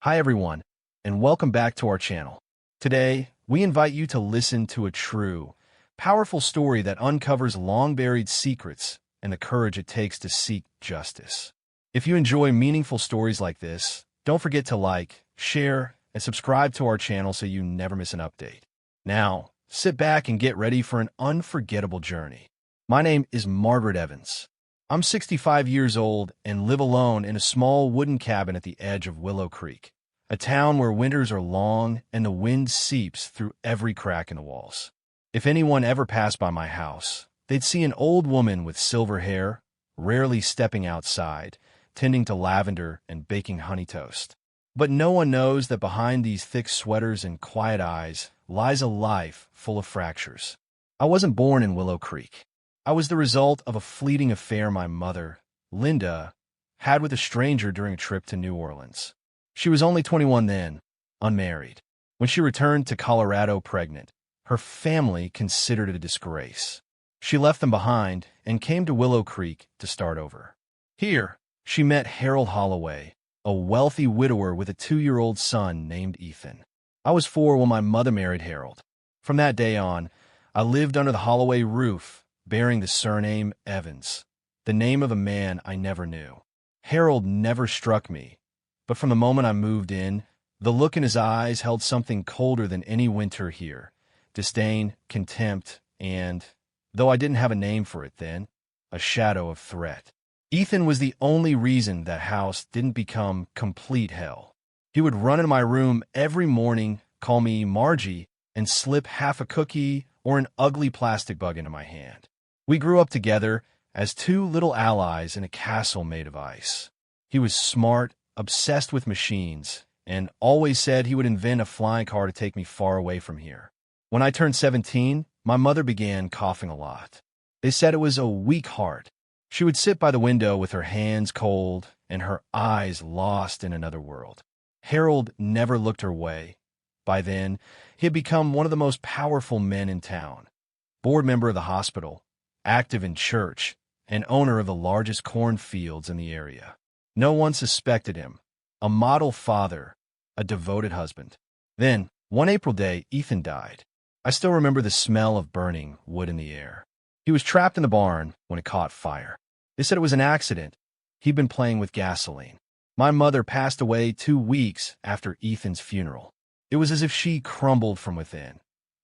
Hi everyone, and welcome back to our channel. Today, we invite you to listen to a true, powerful story that uncovers long-buried secrets and the courage it takes to seek justice. If you enjoy meaningful stories like this, don't forget to like, share, and subscribe to our channel so you never miss an update. Now, sit back and get ready for an unforgettable journey. My name is Margaret Evans. I'm 65 years old and live alone in a small wooden cabin at the edge of Willow Creek, a town where winters are long and the wind seeps through every crack in the walls. If anyone ever passed by my house, they'd see an old woman with silver hair, rarely stepping outside, tending to lavender and baking honey toast. But no one knows that behind these thick sweaters and quiet eyes lies a life full of fractures. I wasn't born in Willow Creek. I was the result of a fleeting affair my mother, Linda, had with a stranger during a trip to New Orleans. She was only 21 then, unmarried. When she returned to Colorado pregnant, her family considered it a disgrace. She left them behind and came to Willow Creek to start over. Here, she met Harold Holloway, a wealthy widower with a 2-year-old son named Ethan. I was 4 when my mother married Harold. From that day on, I lived under the Holloway roof, bearing the surname Evans, the name of a man I never knew. Harold never struck me, but from the moment I moved in, the look in his eyes held something colder than any winter here: disdain, contempt, and, though I didn't have a name for it then, a shadow of threat. Ethan was the only reason that house didn't become complete hell. He would run into my room every morning, call me Margie, and slip half a cookie or an ugly plastic bug into my hand. We grew up together as 2 little allies in a castle made of ice. He was smart, obsessed with machines, and always said he would invent a flying car to take me far away from here. When I turned 17, my mother began coughing a lot. They said it was a weak heart. She would sit by the window with her hands cold and her eyes lost in another world. Harold never looked her way. By then, he had become one of the most powerful men in town. Board member of the hospital, active in church, and owner of the largest cornfields in the area. No one suspected him. A model father, a devoted husband. Then, one April day, Ethan died. I still remember the smell of burning wood in the air. He was trapped in the barn when it caught fire. They said it was an accident. He'd been playing with gasoline. My mother passed away 2 weeks after Ethan's funeral. It was as if she crumbled from within,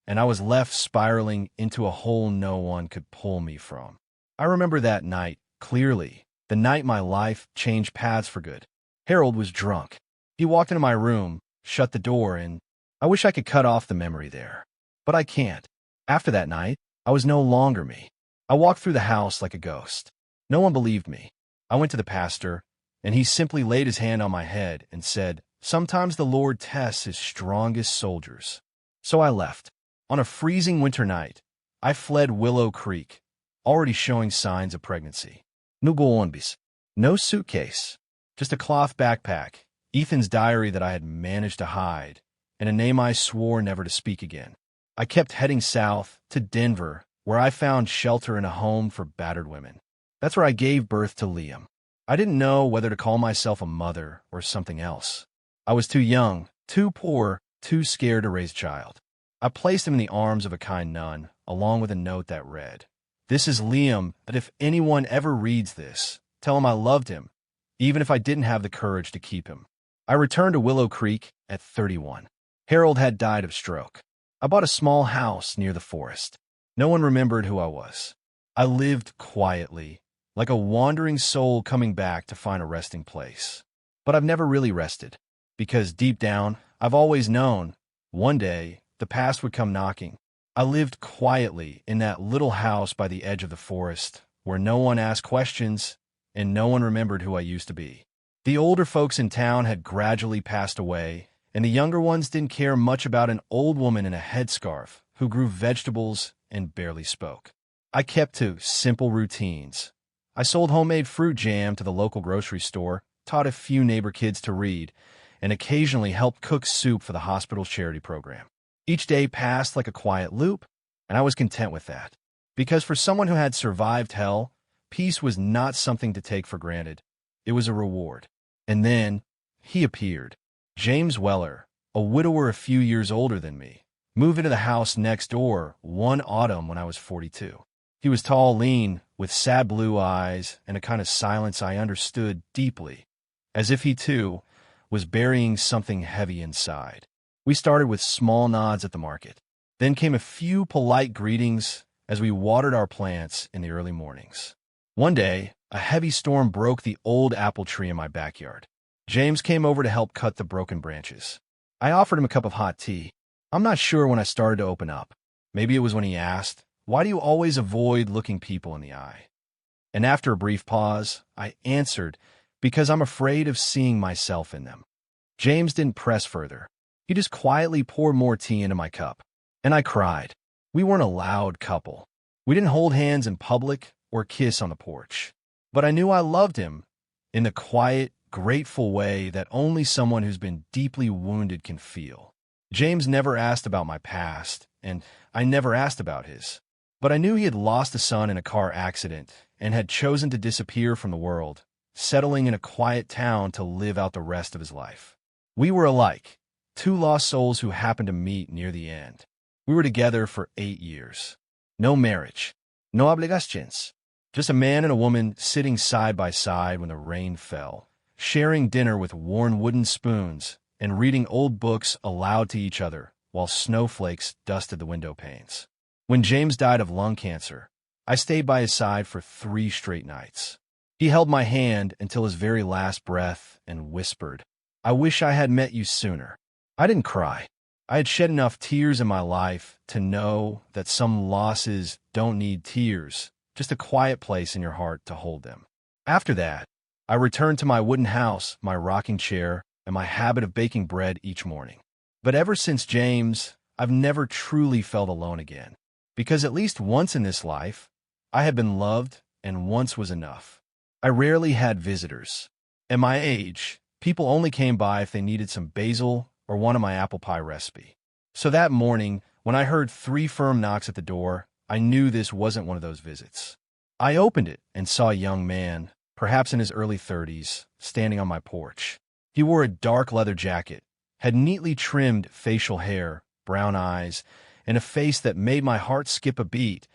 and I was left spiraling into a hole no one could pull me from. I remember that night clearly, the night my life changed paths for good. Harold was drunk. He walked into my room, shut the door, and I wish I could cut off the memory there. But I can't. After that night, I was no longer me. I walked through the house like a ghost. No one believed me. I went to the pastor, and he simply laid his hand on my head and said, "Sometimes the Lord tests his strongest soldiers." So I left. On a freezing winter night, I fled Willow Creek, already showing signs of pregnancy. No golonbis, no suitcase, just a cloth backpack, Ethan's diary that I had managed to hide, and a name I swore never to speak again. I kept heading south to Denver, where I found shelter in a home for battered women. That's where I gave birth to Liam. I didn't know whether to call myself a mother or something else. I was too young, too poor, too scared to raise a child. I placed him in the arms of a kind nun, along with a note that read, "This is Liam, but if anyone ever reads this, tell him I loved him, even if I didn't have the courage to keep him." I returned to Willow Creek at 31. Harold had died of stroke. I bought a small house near the forest. No one remembered who I was. I lived quietly, like a wandering soul coming back to find a resting place. But I've never really rested, because deep down, I've always known, one day, the past would come knocking. I lived quietly in that little house by the edge of the forest, where no one asked questions and no one remembered who I used to be. The older folks in town had gradually passed away, and the younger ones didn't care much about an old woman in a headscarf who grew vegetables and barely spoke. I kept to simple routines. I sold homemade fruit jam to the local grocery store, taught a few neighbor kids to read, and occasionally helped cook soup for the hospital's charity program. Each day passed like a quiet loop, and I was content with that. Because for someone who had survived hell, peace was not something to take for granted. It was a reward. And then, he appeared. James Weller, a widower a few years older than me, moved into the house next door one autumn when I was 42. He was tall, lean, with sad blue eyes and a kind of silence I understood deeply, as if he, too, was burying something heavy inside. We started with small nods at the market. Then came a few polite greetings as we watered our plants in the early mornings. One day, a heavy storm broke the old apple tree in my backyard. James came over to help cut the broken branches. I offered him a cup of hot tea. I'm not sure when I started to open up. Maybe it was when he asked, "Why do you always avoid looking people in the eye?" And after a brief pause, I answered, "Because I'm afraid of seeing myself in them." James didn't press further. He just quietly poured more tea into my cup. And I cried. We weren't a loud couple. We didn't hold hands in public or kiss on the porch. But I knew I loved him in the quiet, grateful way that only someone who's been deeply wounded can feel. James never asked about my past, and I never asked about his. But I knew he had lost a son in a car accident and had chosen to disappear from the world, settling in a quiet town to live out the rest of his life. We were alike, two lost souls who happened to meet near the end. We were together for 8 years. No marriage, no obligations. Just a man and a woman sitting side by side when the rain fell, sharing dinner with worn wooden spoons and reading old books aloud to each other while snowflakes dusted the window panes. When James died of lung cancer, I stayed by his side for 3 straight nights. He held my hand until his very last breath and whispered, "I wish I had met you sooner." I didn't cry. I had shed enough tears in my life to know that some losses don't need tears, just a quiet place in your heart to hold them. After that, I returned to my wooden house, my rocking chair, and my habit of baking bread each morning. But ever since James, I've never truly felt alone again. Because at least once in this life, I had been loved, and once was enough. I rarely had visitors. At my age, people only came by if they needed some basil or wanted my apple pie recipe. So that morning, when I heard 3 firm knocks at the door, I knew this wasn't one of those visits. I opened it and saw a young man, perhaps in his early 30s, standing on my porch. He wore a dark leather jacket, had neatly trimmed facial hair, brown eyes, and a face that made my heart skip a beat,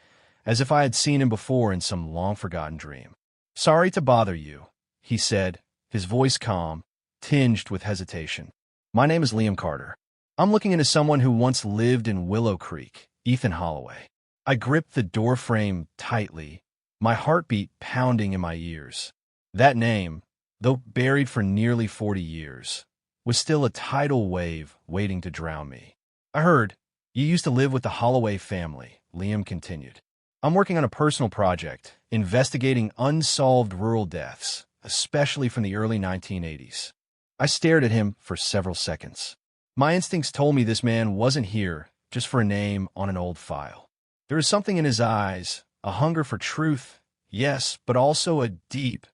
as if I had seen him before in some long-forgotten dream. "Sorry to bother you," he said, his voice calm, tinged with hesitation. "My name is Liam Carter. I'm looking into someone who once lived in Willow Creek, Ethan Holloway." I gripped the doorframe tightly, my heartbeat pounding in my ears. That name, though buried for nearly 40 years, was still a tidal wave waiting to drown me. "I heard you used to live with the Holloway family," Liam continued. "I'm working on a personal project, investigating unsolved rural deaths, especially from the early 1980s. I stared at him for several seconds. My instincts told me this man wasn't here just for a name on an old file. There was something in his eyes, a hunger for truth, yes, but also a deep,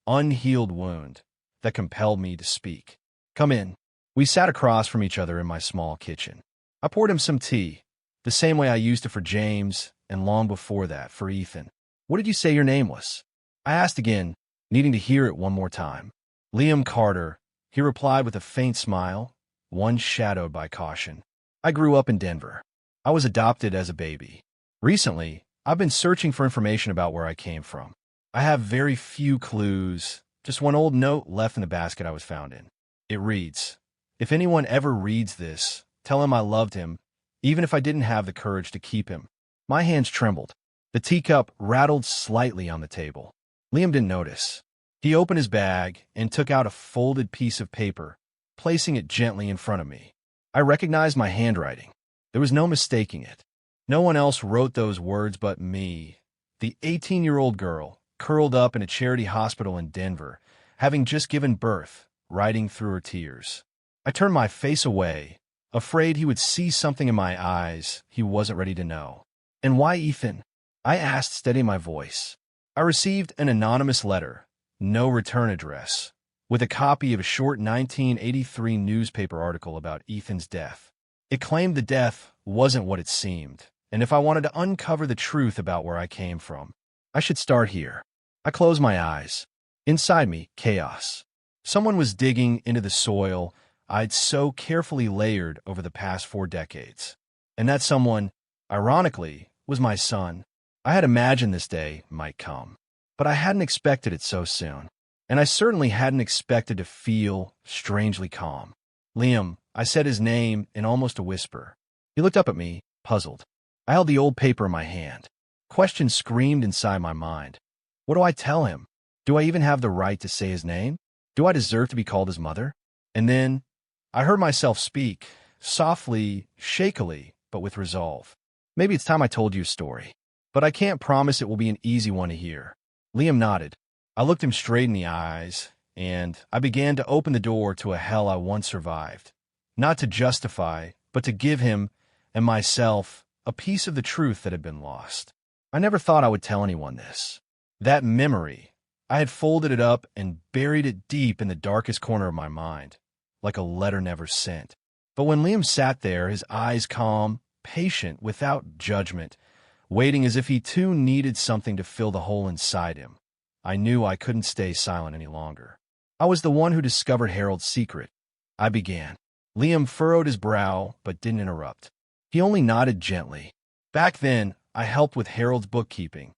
unhealed wound that compelled me to speak. "Come in." We sat across from each other in my small kitchen. I poured him some tea, the same way I used it for James, and long before that, for Ethan. "What did you say your name was?" I asked again, needing to hear it one more time. "Liam Carter," he replied with a faint smile, one shadowed by caution. "I grew up in Denver. I was adopted as a baby. Recently, I've been searching for information about where I came from. I have very few clues, just one old note left in the basket I was found in. It reads, 'If anyone ever reads this, tell him I loved him, even if I didn't have the courage to keep him.'" My hands trembled. The teacup rattled slightly on the table. Liam didn't notice. He opened his bag and took out a folded piece of paper, placing it gently in front of me. I recognized my handwriting. There was no mistaking it. No one else wrote those words but me, the 18-year-old girl, curled up in a charity hospital in Denver, having just given birth, writing through her tears. I turned my face away, afraid he would see something in my eyes he wasn't ready to know. "And why Ethan?" I asked, steadying my voice. "I received an anonymous letter, no return address, with a copy of a short 1983 newspaper article about Ethan's death. It claimed the death wasn't what it seemed, and if I wanted to uncover the truth about where I came from, I should start here." I closed my eyes. Inside me, chaos. Someone was digging into the soil, I'd so carefully layered over the past 4 decades. And that someone, ironically, was my son. I had imagined this day might come, but I hadn't expected it so soon. And I certainly hadn't expected to feel strangely calm. Liam, I said his name in almost a whisper. He looked up at me, puzzled. I held the old paper in my hand. Questions screamed inside my mind. What do I tell him? Do I even have the right to say his name? Do I deserve to be called his mother? And then I heard myself speak, softly, shakily, but with resolve. Maybe it's time I told you a story, but I can't promise it will be an easy one to hear. Liam nodded. I looked him straight in the eyes, and I began to open the door to a hell I once survived. Not to justify, but to give him and myself a piece of the truth that had been lost. I never thought I would tell anyone this. That memory, I had folded it up and buried it deep in the darkest corner of my mind, like a letter never sent. But when Liam sat there, his eyes calm, patient, without judgment, waiting as if he too needed something to fill the hole inside him, I knew I couldn't stay silent any longer. I was the one who discovered Harold's secret. I began. Liam furrowed his brow, but didn't interrupt. He only nodded gently. Back then, I helped with Harold's bookkeeping.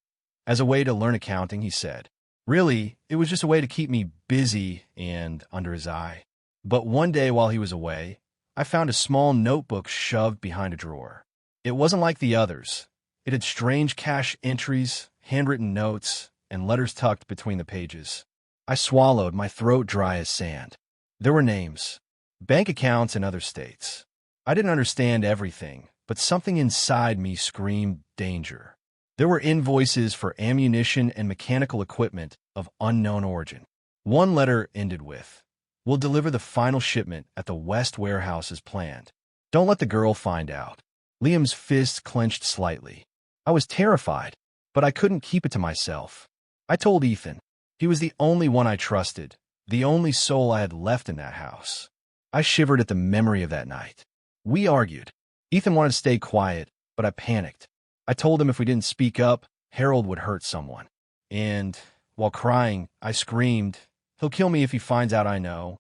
As a way to learn accounting, he said. Really, it was just a way to keep me busy and under his eye. But one day while he was away, I found a small notebook shoved behind a drawer. It wasn't like the others. It had strange cash entries, handwritten notes, and letters tucked between the pages. I swallowed, my throat dry as sand. There were names, bank accounts in other states. I didn't understand everything, but something inside me screamed danger. There were invoices for ammunition and mechanical equipment of unknown origin. One letter ended with, "We'll deliver the final shipment at the West warehouse as planned. Don't let the girl find out." Liam's fist clenched slightly. I was terrified, but I couldn't keep it to myself. I told Ethan. He was the only one I trusted, the only soul I had left in that house. I shivered at the memory of that night. We argued. Ethan wanted to stay quiet, but I panicked. I told him if we didn't speak up, Harold would hurt someone. And, while crying, I screamed, "He'll kill me if he finds out I know."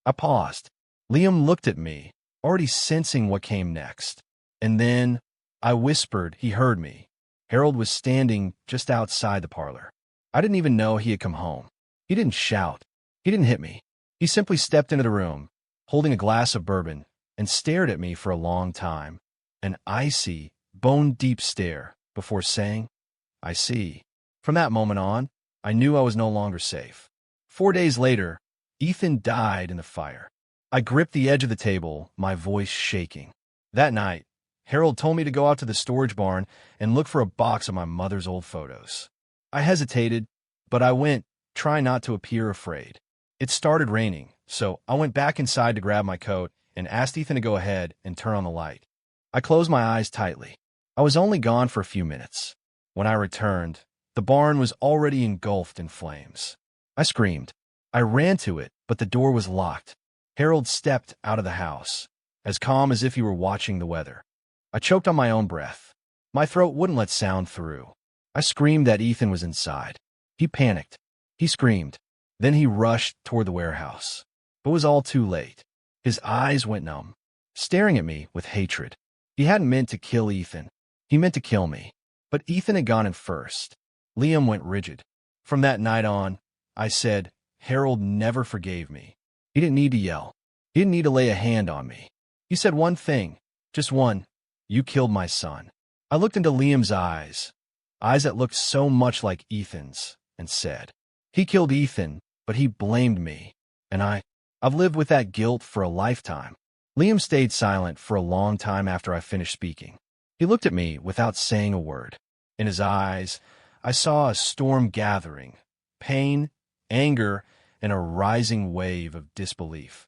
I paused. Liam looked at me, already sensing what came next. And then, I whispered he heard me. Harold was standing just outside the parlor. I didn't even know he had come home. He didn't shout. He didn't hit me. He simply stepped into the room, holding a glass of bourbon, and stared at me for a long time. An icy, bone-deep stare, before saying, "I see." From that moment on, I knew I was no longer safe. 4 days later, Ethan died in the fire. I gripped the edge of the table, my voice shaking. That night, Harold told me to go out to the storage barn and look for a box of my mother's old photos. I hesitated, but I went, trying not to appear afraid. It started raining, so I went back inside to grab my coat and asked Ethan to go ahead and turn on the light. I closed my eyes tightly. I was only gone for a few minutes. When I returned, the barn was already engulfed in flames. I screamed. I ran to it, but the door was locked. Harold stepped out of the house, as calm as if he were watching the weather. I choked on my own breath. My throat wouldn't let sound through. I screamed that Ethan was inside. He panicked. He screamed. Then he rushed toward the warehouse. But it was all too late. His eyes went numb, staring at me with hatred. He hadn't meant to kill Ethan. He meant to kill me. But Ethan had gone in first. Liam went rigid. From that night on, I said, Harold never forgave me. He didn't need to yell. He didn't need to lay a hand on me. He said one thing, just one. "You killed my son." I looked into Liam's eyes that looked so much like Ethan's, and said, "He killed Ethan, but he blamed me. And I've lived with that guilt for a lifetime." Liam stayed silent for a long time after I finished speaking. He looked at me without saying a word. In his eyes, I saw a storm gathering, pain, anger, and a rising wave of disbelief.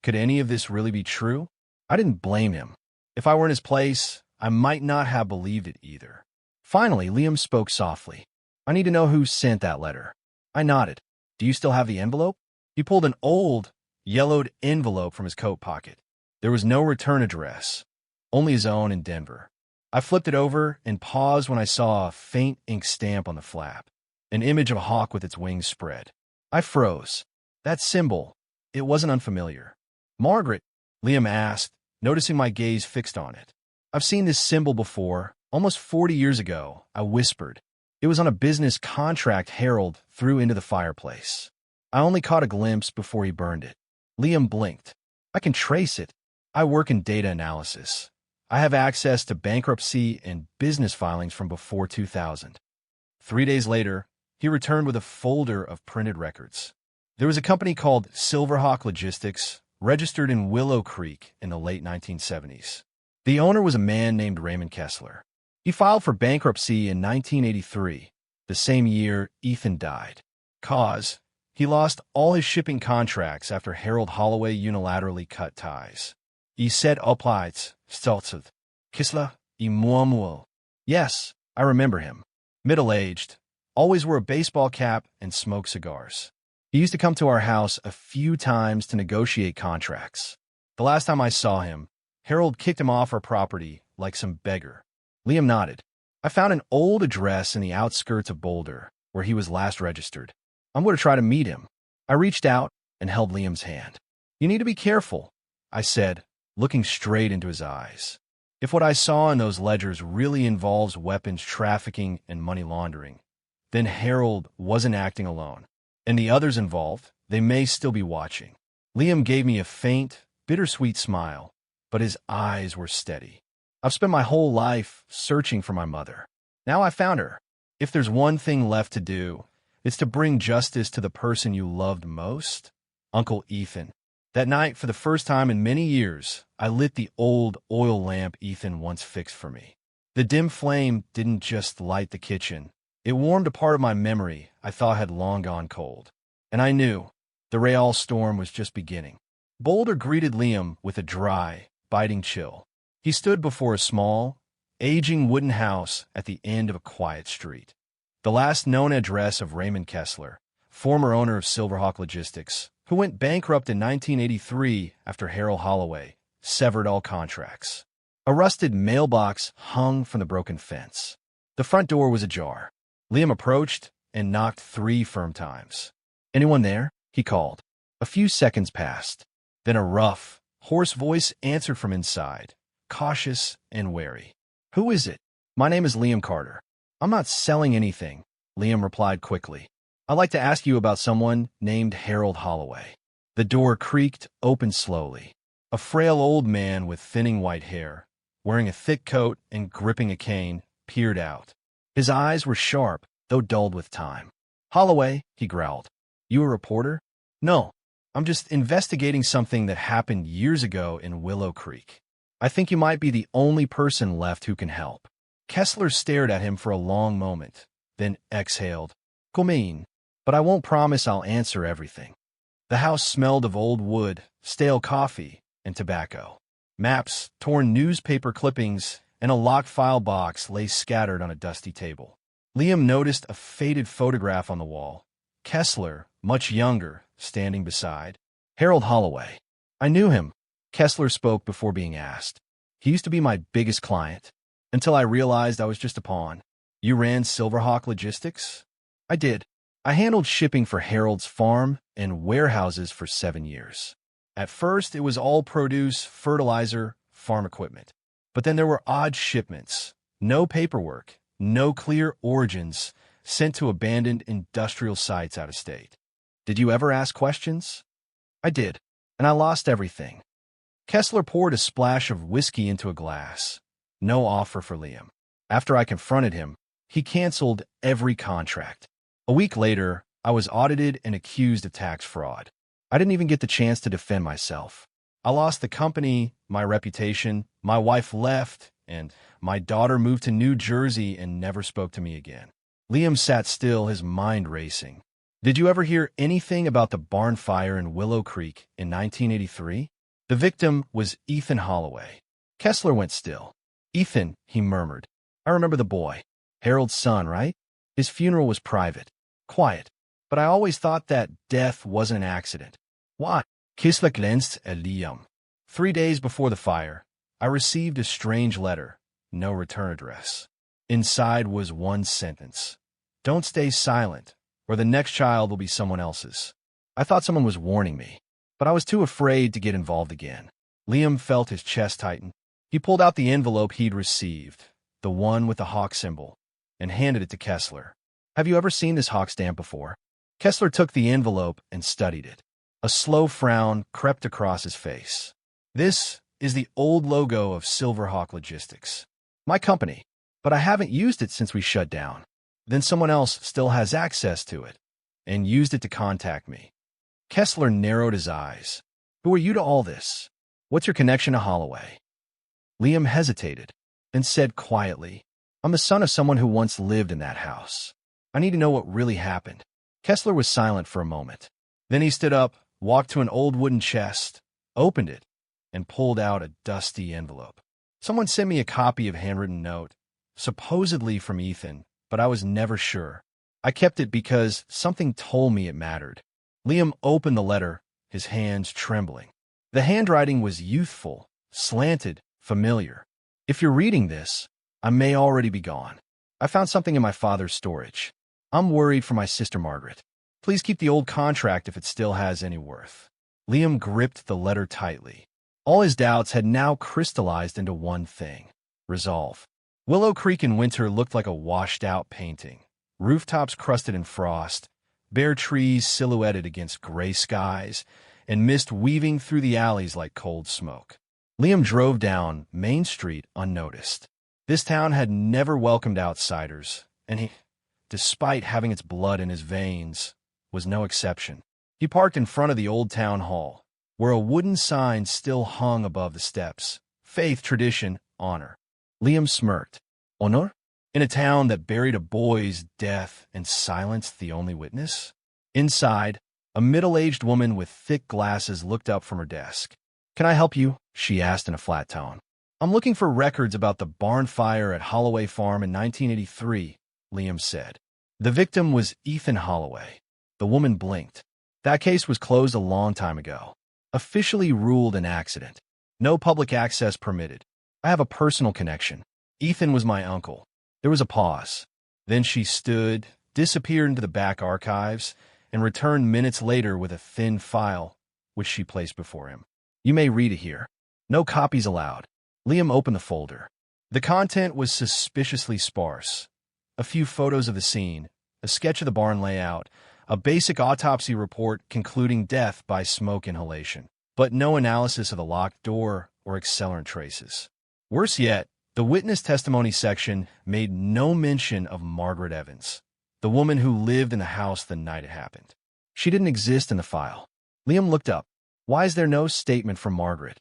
Could any of this really be true? I didn't blame him. If I were in his place, I might not have believed it either. Finally, Liam spoke softly. "I need to know who sent that letter." I nodded. "Do you still have the envelope?" He pulled an old, yellowed envelope from his coat pocket. There was no return address, only his own in Denver. I flipped it over and paused when I saw a faint ink stamp on the flap, an image of a hawk with its wings spread. I froze. That symbol, it wasn't unfamiliar. Margaret, Liam asked, noticing my gaze fixed on it. I've seen this symbol before, almost 40 years ago, I whispered. It was on a business contract Harold threw into the fireplace. I only caught a glimpse before he burned it. Liam blinked. I can trace it. I work in data analysis. I have access to bankruptcy and business filings from before 2000. 3 days later, he returned with a folder of printed records. There was a company called Silverhawk Logistics, registered in Willow Creek in the late 1970s. The owner was a man named Raymond Kessler. He filed for bankruptcy in 1983, the same year Ethan died. Cause: he lost all his shipping contracts after Harold Holloway unilaterally cut ties. He said opleids, stelzeth, Kessler, imuamuel. Yes, I remember him. Middle-aged, always wore a baseball cap and smoked cigars. He used to come to our house a few times to negotiate contracts. The last time I saw him, Harold kicked him off our property like some beggar. Liam nodded. I found an old address in the outskirts of Boulder, where he was last registered. I'm going to try to meet him. I reached out and held Liam's hand. You need to be careful, I said, looking straight into his eyes. If what I saw in those ledgers really involves weapons trafficking and money laundering, then Harold wasn't acting alone. And the others involved, they may still be watching. Liam gave me a faint, bittersweet smile, but his eyes were steady. I've spent my whole life searching for my mother. Now I found her. If there's one thing left to do, it's to bring justice to the person you loved most, Uncle Ethan. That night, for the first time in many years, I lit the old oil lamp Ethan once fixed for me. The dim flame didn't just light the kitchen. It warmed a part of my memory I thought had long gone cold. And I knew the Real storm was just beginning. Boulder greeted Liam with a dry, biting chill. He stood before a small, aging wooden house at the end of a quiet street. The last known address of Raymond Kessler, former owner of Silverhawk Logistics, who went bankrupt in 1983 after Harold Holloway severed all contracts. A rusted mailbox hung from the broken fence. The front door was ajar. Liam approached and knocked 3 firm times. "Anyone there?" he called. A few seconds passed. Then a rough, hoarse voice answered from inside, cautious and wary. "Who is it?" "My name is Liam Carter." "I'm not selling anything," Liam replied quickly. "I'd like to ask you about someone named Harold Holloway." The door creaked open slowly. A frail old man with thinning white hair, wearing a thick coat and gripping a cane, peered out. His eyes were sharp, though dulled with time. "Holloway," he growled. "You a reporter?" "No, I'm just investigating something that happened years ago in Willow Creek. I think you might be the only person left who can help." Kessler stared at him for a long moment, then exhaled. "Come in, but I won't promise I'll answer everything." The house smelled of old wood, stale coffee, and tobacco. Maps, torn newspaper clippings, and a locked file box lay scattered on a dusty table. Liam noticed a faded photograph on the wall. Kessler, much younger, standing beside. "Harold Holloway. I knew him." Kessler spoke before being asked. "He used to be my biggest client, until I realized I was just a pawn." "You ran Silverhawk Logistics?" "I did. I handled shipping for Harold's farm and warehouses for 7 years. At first, it was all produce, fertilizer, farm equipment. But then there were odd shipments, no paperwork, no clear origins, sent to abandoned industrial sites out of state." "Did you ever ask questions?" "I did, and I lost everything." Kessler poured a splash of whiskey into a glass. No offer for Liam. After I confronted him, he canceled every contract. A week later, I was audited and accused of tax fraud. I didn't even get the chance to defend myself. I lost the company, my reputation, my wife left, and my daughter moved to New Jersey and never spoke to me again. Liam sat still, his mind racing. "Did you ever hear anything about the barn fire in Willow Creek in 1983? The victim was Ethan Holloway." Kessler went still. "Ethan," he murmured. "I remember the boy. Harold's son, right? His funeral was private, quiet. But I always thought that death wasn't an accident. Why?" Kessler glanced at Liam. 3 days before the fire, I received a strange letter, no return address. Inside was one sentence: "Don't stay silent, or the next child will be someone else's." I thought someone was warning me, but I was too afraid to get involved again. Liam felt his chest tighten. He pulled out the envelope he'd received, the one with the hawk symbol, and handed it to Kessler. Have you ever seen this hawk stamp before? Kessler took the envelope and studied it. A slow frown crept across his face. This is the old logo of Silverhawk Logistics. My company, but I haven't used it since we shut down. Then someone else still has access to it and used it to contact me. Kessler narrowed his eyes. Who are you to all this? What's your connection to Holloway? Liam hesitated, then said quietly, I'm the son of someone who once lived in that house. I need to know what really happened. Kessler was silent for a moment. Then he stood up, walked to an old wooden chest, opened it, and pulled out a dusty envelope. Someone sent me a copy of a handwritten note, supposedly from Ethan, but I was never sure. I kept it because something told me it mattered. Liam opened the letter, his hands trembling. The handwriting was youthful, slanted, familiar. If you're reading this, I may already be gone. I found something in my father's storage. I'm worried for my sister Margaret. Please keep the old contract if it still has any worth. Liam gripped the letter tightly. All his doubts had now crystallized into one thing: resolve. Willow Creek in winter looked like a washed-out painting. Rooftops crusted in frost, bare trees silhouetted against gray skies, and mist weaving through the alleys like cold smoke. Liam drove down Main Street unnoticed. This town had never welcomed outsiders, and he, despite having its blood in his veins, was no exception. He parked in front of the old town hall, where a wooden sign still hung above the steps. Faith, tradition, honor. Liam smirked. Honor? In a town that buried a boy's death and silenced the only witness? Inside, a middle-aged woman with thick glasses looked up from her desk. Can I help you? She asked in a flat tone. I'm looking for records about the barn fire at Holloway Farm in 1983, Liam said. The victim was Ethan Holloway. The woman blinked. That case was closed a long time ago. Officially ruled an accident. No public access permitted. I have a personal connection. Ethan was my uncle. There was a pause. Then she stood, disappeared into the back archives, and returned minutes later with a thin file, which she placed before him. You may read it here. No copies allowed. Liam opened the folder. The content was suspiciously sparse. A few photos of the scene, a sketch of the barn layout, a basic autopsy report concluding death by smoke inhalation, but no analysis of the locked door or accelerant traces. Worse yet, the witness testimony section made no mention of Margaret Evans, the woman who lived in the house the night it happened. She didn't exist in the file. Liam looked up. Why is there no statement from Margaret?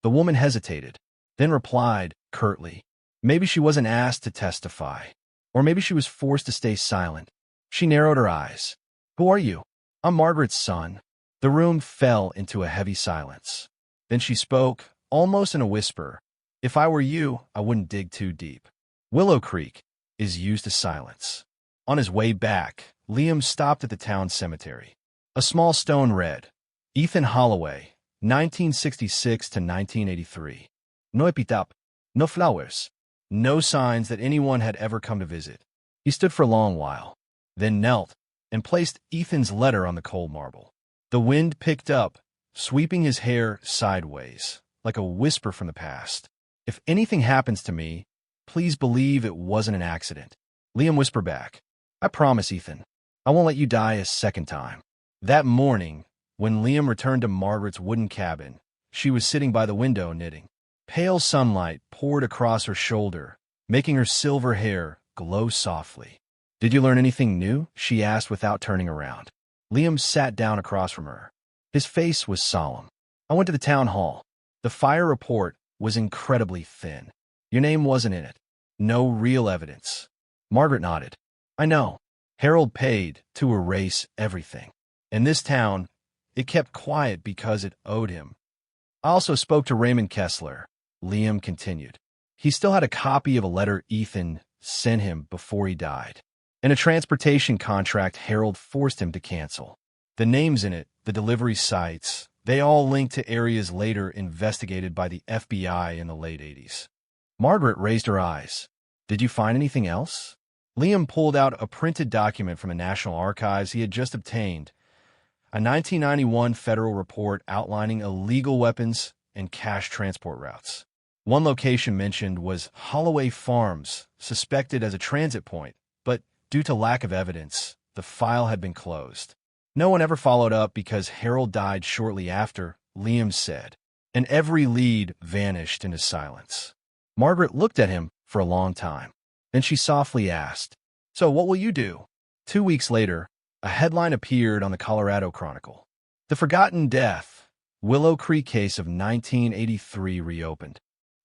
The woman hesitated, then replied curtly. Maybe she wasn't asked to testify, or maybe she was forced to stay silent. She narrowed her eyes. Who are you? I'm Margaret's son. The room fell into a heavy silence. Then she spoke, almost in a whisper. If I were you, I wouldn't dig too deep. Willow Creek is used to silence. On his way back, Liam stopped at the town cemetery. A small stone read, Ethan Holloway, 1966 to 1983. No epitaph, no flowers, no signs that anyone had ever come to visit. He stood for a long while, then knelt and placed Ethan's letter on the cold marble. The wind picked up, sweeping his hair sideways, like a whisper from the past. If anything happens to me, please believe it wasn't an accident. Liam whispered back, I promise, Ethan, I won't let you die a second time. That morning, when Liam returned to Margaret's wooden cabin, she was sitting by the window knitting. Pale sunlight poured across her shoulder, making her silver hair glow softly. Did you learn anything new? She asked without turning around. Liam sat down across from her. His face was solemn. I went to the town hall. The fire report was incredibly thin. Your name wasn't in it. No real evidence. Margaret nodded. I know. Harold paid to erase everything. In this town, it kept quiet because it owed him. I also spoke to Raymond Kessler, Liam continued. He still had a copy of a letter Ethan sent him before he died, and a transportation contract Harold forced him to cancel. The names in it, the delivery sites, they all linked to areas later investigated by the FBI in the late 80s. Margaret raised her eyes. Did you find anything else? Liam pulled out a printed document from the National Archives he had just obtained. a 1991 federal report outlining illegal weapons and cash transport routes. One location mentioned was Holloway Farms, suspected as a transit point, but due to lack of evidence, the file had been closed. No one ever followed up because Harold died shortly after, Liam said, and every lead vanished into silence. Margaret looked at him for a long time. Then she softly asked, "So what will you do?" 2 weeks later, a headline appeared on the Colorado Chronicle. "The Forgotten Death, Willow Creek Case of 1983 Reopened."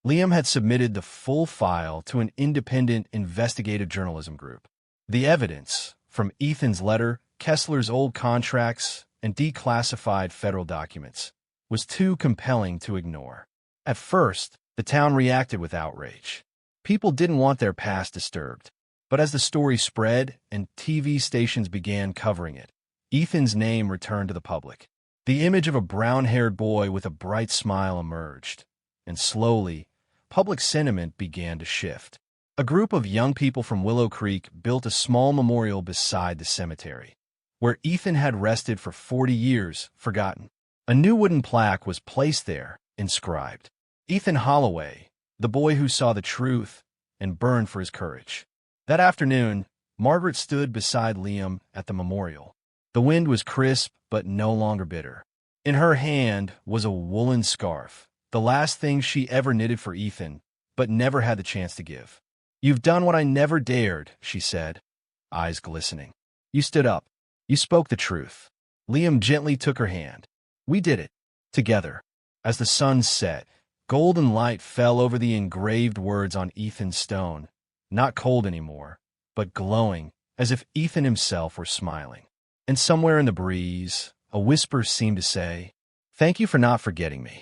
Liam had submitted the full file to an independent investigative journalism group. The evidence, from Ethan's letter, Kessler's old contracts, and declassified federal documents, was too compelling to ignore. At first, the town reacted with outrage. People didn't want their past disturbed. But as the story spread and TV stations began covering it, Ethan's name returned to the public. The image of a brown-haired boy with a bright smile emerged, and slowly, public sentiment began to shift. A group of young people from Willow Creek built a small memorial beside the cemetery, where Ethan had rested for 40 years, forgotten. A new wooden plaque was placed there, inscribed, "Ethan Holloway, the boy who saw the truth and burned for his courage." That afternoon, Margaret stood beside Liam at the memorial. The wind was crisp but no longer bitter. In her hand was a woolen scarf, the last thing she ever knitted for Ethan, but never had the chance to give. "You've done what I never dared," she said, eyes glistening. "You stood up. You spoke the truth." Liam gently took her hand. "We did it. Together." As the sun set, golden light fell over the engraved words on Ethan's stone, not cold anymore, but glowing, as if Ethan himself were smiling. And somewhere in the breeze, a whisper seemed to say, "Thank you for not forgetting me."